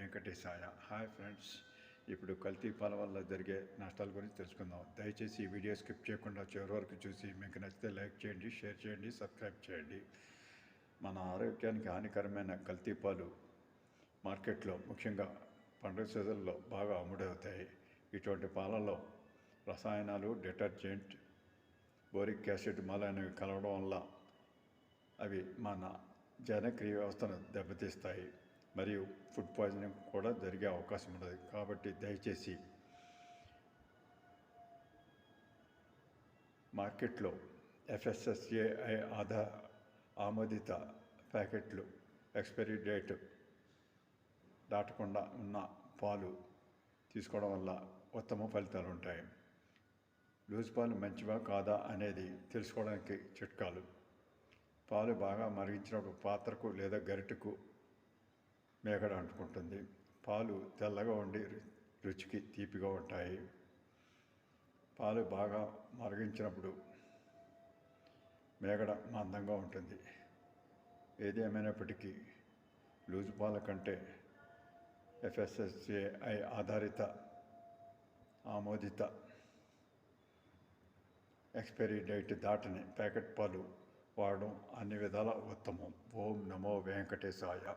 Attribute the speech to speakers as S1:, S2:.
S1: వెంకటేశాయ. Hi friends, ఇప్పుడు కల్తీ పాల వల్ల జరిగే నష్టాల గురించి తెలుసుకుందాం. దయచేసి ఈ వీడియో స్కిప్ చేయకుండా చివరి వరకు చూసి మీకు నచ్చితే లైక్ చేయండి, షేర్ చేయండి, సబ్స్క్రైబ్ చేయండి. మన ఆరోగ్యానికి హానికరమైన కల్తీ పాలు మార్కెట్లో ముఖ్యంగా పండుగ సీజన్లో బాగా అమ్ముడవుతాయి. ఇటువంటి పాలలో రసాయనాలు, డిటర్జెంట్, బోరిక్ యాసిడ్ మొదలైనవి కలవడం వల్ల అవి మన జీర్ణక్రియ వ్యవస్థను దెబ్బతీస్తాయి మరియు ఫుడ్ పాయిజనింగ్ కూడా జరిగే అవకాశం ఉండదు. కాబట్టి దయచేసి మార్కెట్లో FSSAI ఆమోదిత ప్యాకెట్లు ఎక్స్పైరీ డేట్ దాటకుండా ఉన్న పాలు తీసుకోవడం వల్ల ఉత్తమ ఫలితాలు ఉంటాయి. లూజ్ పాలు మంచివా కాదా అనేది తెలుసుకోవడానికి చిట్కాలు. పాలు బాగా మరిగించినప్పుడు పాత్రకు లేదా గరిటెకు మేగడ అంటుకుంటుంది. పాలు తెల్లగా ఉండి రుచికి తీపిగా ఉంటాయి. పాలు బాగా మరిగించినప్పుడు మేగడ మందంగా ఉంటుంది. ఏది ఏమైనప్పటికీ లూజు పాల కంటే FSSAI ఆమోదిత ఎక్స్పైరీ డేట్ దాటని ప్యాకెట్ పాలు వాడడం అన్ని విధాల ఉత్తమం. ఓం నమో వెంకటేశాయ.